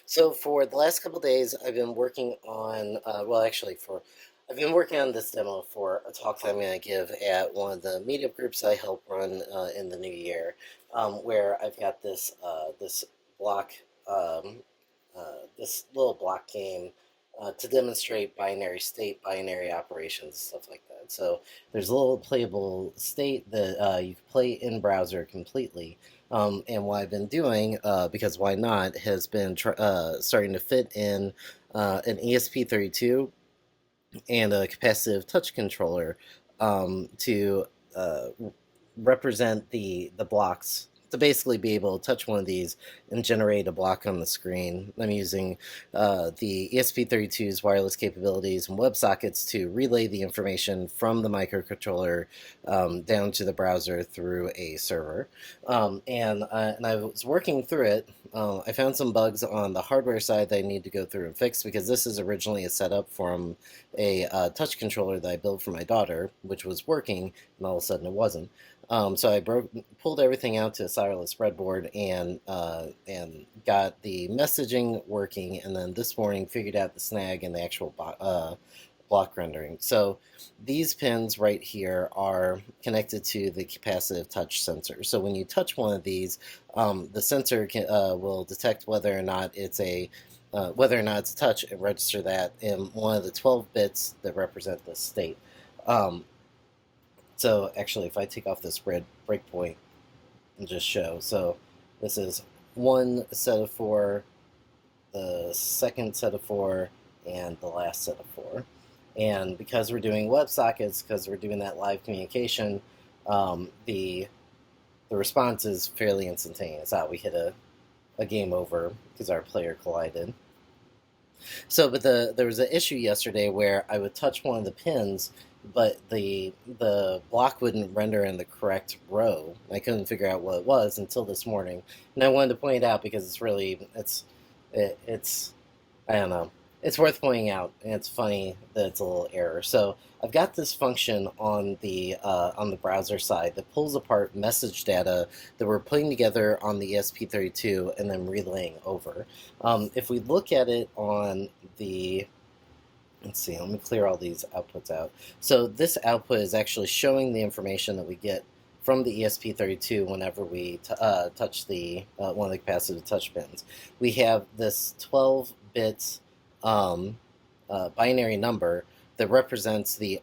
So for the last couple days, I've been working on, I've been working on this demo for a talk that I'm going to give at one of the meetup groups I help run in the new year, where I've got this block, um, this little block game to demonstrate binary state, binary operations, stuff like that. So there's a little playable state that you can play in browser completely. And what I've been doing, because why not, has been starting to fit in an ESP32 and a capacitive touch controller to uh, represent the blocks to basically be able to touch one of these and generate a block on the screen. I'm using the ESP32's wireless capabilities and WebSockets to relay the information from the microcontroller down to the browser through a server. And I was working through it. I found some bugs on the hardware side that I need to go through and fix because this is originally a setup from a touch controller that I built for my daughter, which was working, and all of a sudden it wasn't. So I pulled everything out to a Cyrus breadboard and got the messaging working, and then this morning figured out the snag and the actual block rendering. So these pins right here are connected to the capacitive touch sensor. So when you touch one of these, the sensor will detect whether or not it's a touch and register that in one of the 12 bits that represent the state. Um, so actually, if I take off this red breakpoint and just show, so this is one set of four, the second set of four, and the last set of four. And because we're doing WebSockets, because we're doing that live communication, the response is fairly instantaneous. We hit a game over because our player collided. So, but there was an issue yesterday where I would touch one of the pins, but the block wouldn't render in the correct row. I couldn't figure out what it was until this morning, and I wanted to point it out because it's I don't know. It's worth pointing out, and it's funny that it's a little error. So I've got this function on the browser side that pulls apart message data that we're putting together on the ESP32 and then relaying over. If we look at it on the let's see, let me clear all these outputs out. So this output is actually showing the information that we get from the ESP32 whenever we touch one of the capacitive touch pins. We have this 12 bits binary number that represents the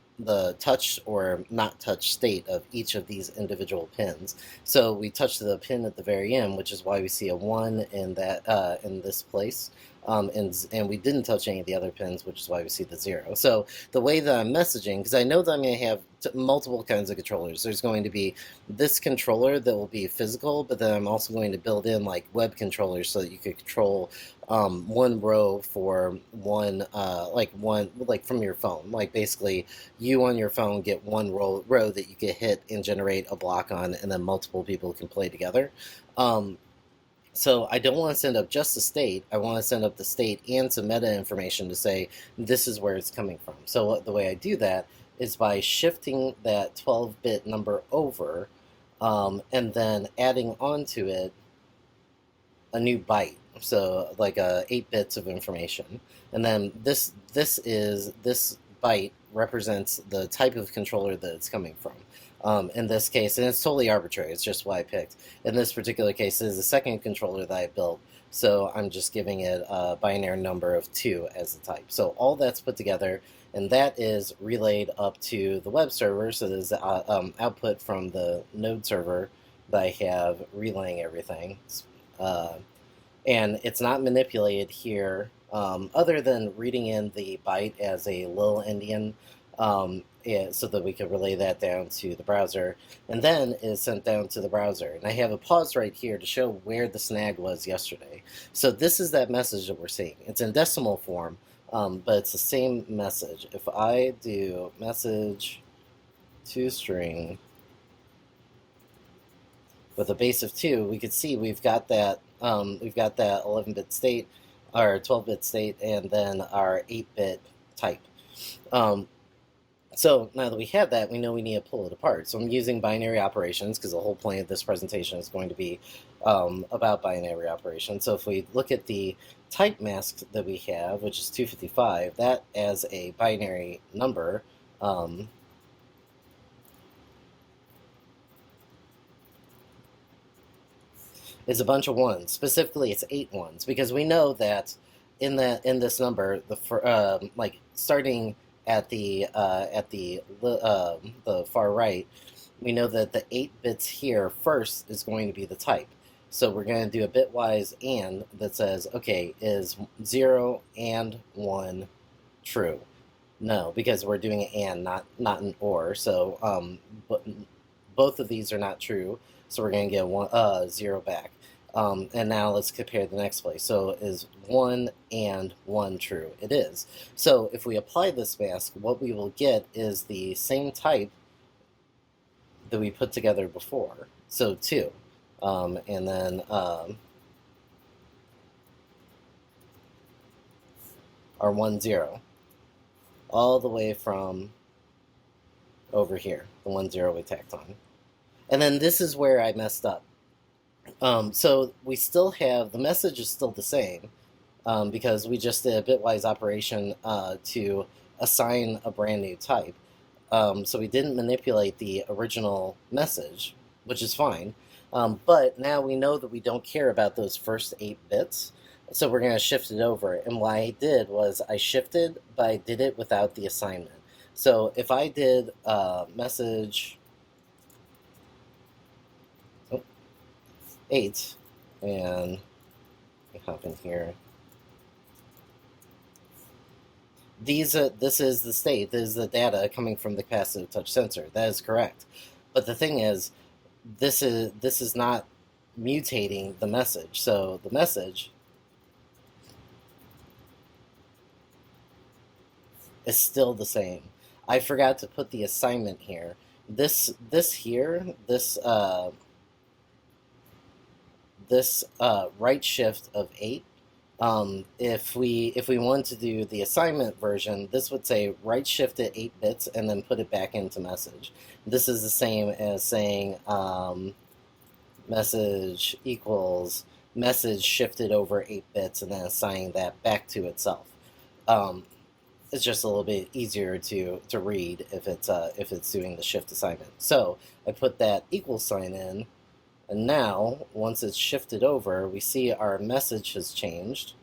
touch or not touch state of each of these individual pins. So we touch the pin at the very end, which is why we see a 1 in this place. And we didn't touch any of the other pins, which is why we see the 0. So the way that I'm messaging, because I know that I'm going to have multiple kinds of controllers. There's going to be this controller that will be physical, but then I'm also going to build in like web controllers so that you could control one row for like from your phone. Like basically, you on your phone get one row that you can hit and generate a block on, and then multiple people can play together. Um, so I don't want to send up just the state. I want to send up the state and some meta information to say this is where it's coming from. So the way I do that is by shifting that 12-bit number over, and then adding onto it a new byte. So like 8 bits of information, and then this byte represents the type of controller that it's coming from. In this case, and it's totally arbitrary, it's just what I picked. In this particular case, it is the second controller that I built, so I'm just giving it a binary number of 2 as the type. So all that's put together, and that is relayed up to the web server, so there's output from the node server that I have relaying everything. Uh, and it's not manipulated here other than reading in the byte as a little endian, so that we could relay that down to the browser, and then is sent down to the browser. And I have a pause right here to show where the snag was yesterday. So this is that message that we're seeing. It's in decimal form, but it's the same message. If I do message to string with a base of 2, we could see we've got that 11-bit state, our 12-bit state, and then our 8-bit type. Um, So now that we have that, we know we need to pull it apart. So I'm using binary operations because the whole point of this presentation is going to be about binary operations. So if we look at the type mask that we have, which is 255, that as a binary number is a bunch of ones. Specifically, it's 8 ones because we know that in this number, like starting at the far right, we know that the 8 bits here first is going to be the type. So we're going to do a bitwise AND that says, okay, is 0 and 1 true? No, because we're doing an and, not an or. So but both of these are not true. So we're going to get 0 back. And now let's compare the next place. So is 1 and 1 true? It is. So if we apply this mask, what we will get is the same type that we put together before. So 2. And then our 1, 0. All the way from over here, the 1, 0 we tacked on. And then this is where I messed up. So we still have, the message is still the same because we just did a bitwise operation to assign a brand new type. So we didn't manipulate the original message, which is fine. But now we know that we don't care about those first 8 bits. So we're going to shift it over. And what I did was I shifted, but I did it without the assignment. So if I did message 8, and we hop in here. This is the state. This is the data coming from the capacitive touch sensor. That is correct. But the thing is, this is not mutating the message. So the message is still the same. I forgot to put the assignment here. This right shift of 8. If we wanted to do the assignment version, this would say right shift it 8 bits and then put it back into message. This is the same as saying message equals message shifted over 8 bits and then assigning that back to itself. It's just a little bit easier to read if it's doing the shift assignment. So I put that equal sign in. And now, once it's shifted over, we see our message has changed.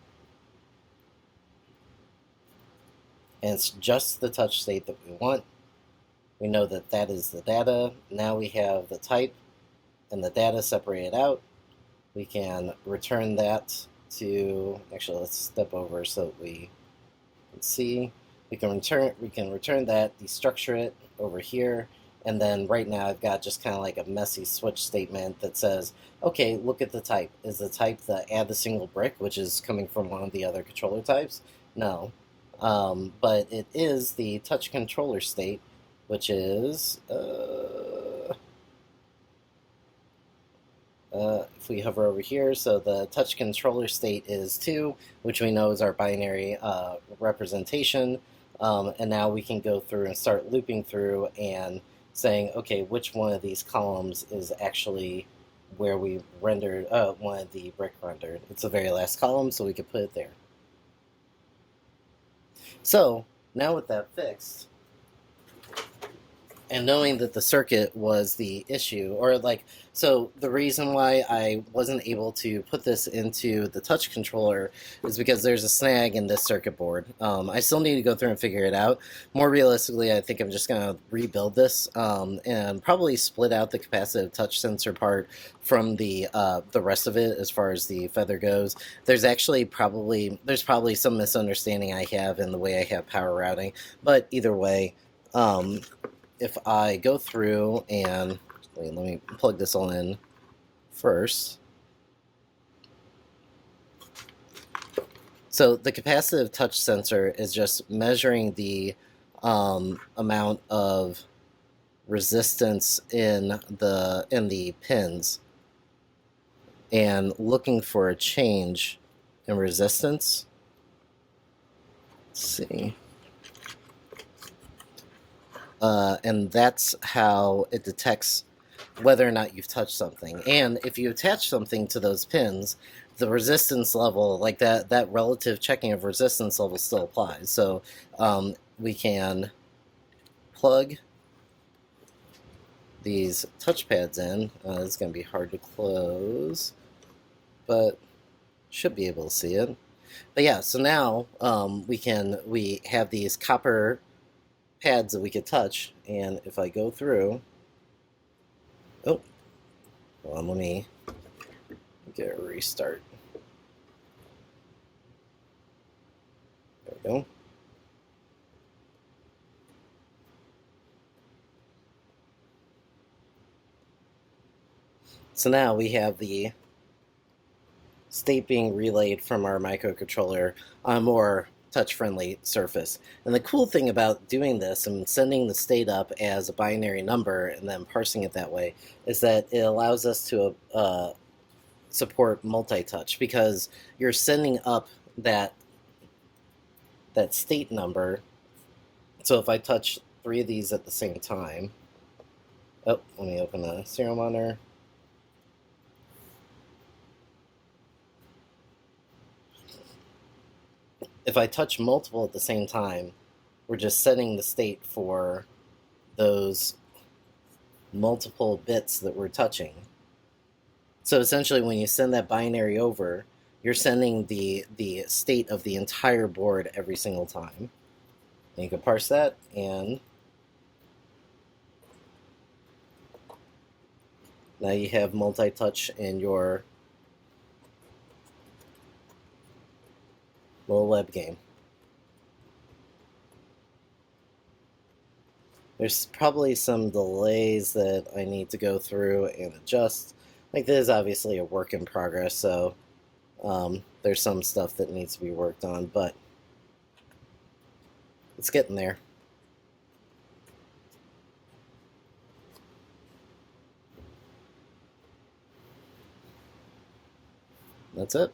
And it's just the touch state that we want. We know that that is the data. Now we have the type and the data separated out. We can return that to, actually let's step over so that we can see. We can return that, destructure it over here. And then right now I've got just kind of like a messy switch statement that says, okay, look at the type. Is the type the add the single brick, which is coming from one of the other controller types? No. But it is the touch controller state, which is, if we hover over here, so the touch controller state is 2, which we know is our binary representation. And now we can go through and start looping through and saying, okay, which one of these columns is actually where we rendered one of the brick rendered. It's the very last column, so we could put it there. So now with that fixed, and knowing that the circuit was the issue, or like, so the reason why I wasn't able to put this into the touch controller is because there's a snag in this circuit board. I still need to go through and figure it out. More realistically, I think I'm just going to rebuild this and probably split out the capacitive touch sensor part from the rest of it as far as the feather goes. There's probably some misunderstanding I have in the way I have power routing, but either way, if I go through and let me plug this all in first. So the capacitive touch sensor is just measuring the amount of resistance in the pins and looking for a change in resistance. Let's see. and that's how it detects whether or not you've touched something. And if you attach something to those pins, the resistance level, like that relative checking of resistance level, still applies. So we can plug these touchpads in. It's going to be hard to close, but should be able to see it. But yeah, so now we have these copper pads that we could touch, and if I go through, oh, well, let me get a restart. There we go. So now we have the state being relayed from our microcontroller on a more touch-friendly surface. And the cool thing about doing this and sending the state up as a binary number and then parsing it that way is that it allows us to support multi-touch, because you're sending up that state number. So if I touch 3 of these at the same time, oh, let me open the serial monitor. If I touch multiple at the same time, we're just setting the state for those multiple bits that we're touching. So essentially, when you send that binary over, you're sending the state of the entire board every single time. And you can parse that, and now you have multi-touch in your little web game. There's probably some delays that I need to go through and adjust. Like, this is obviously a work in progress, so there's some stuff that needs to be worked on, but it's getting there. That's it.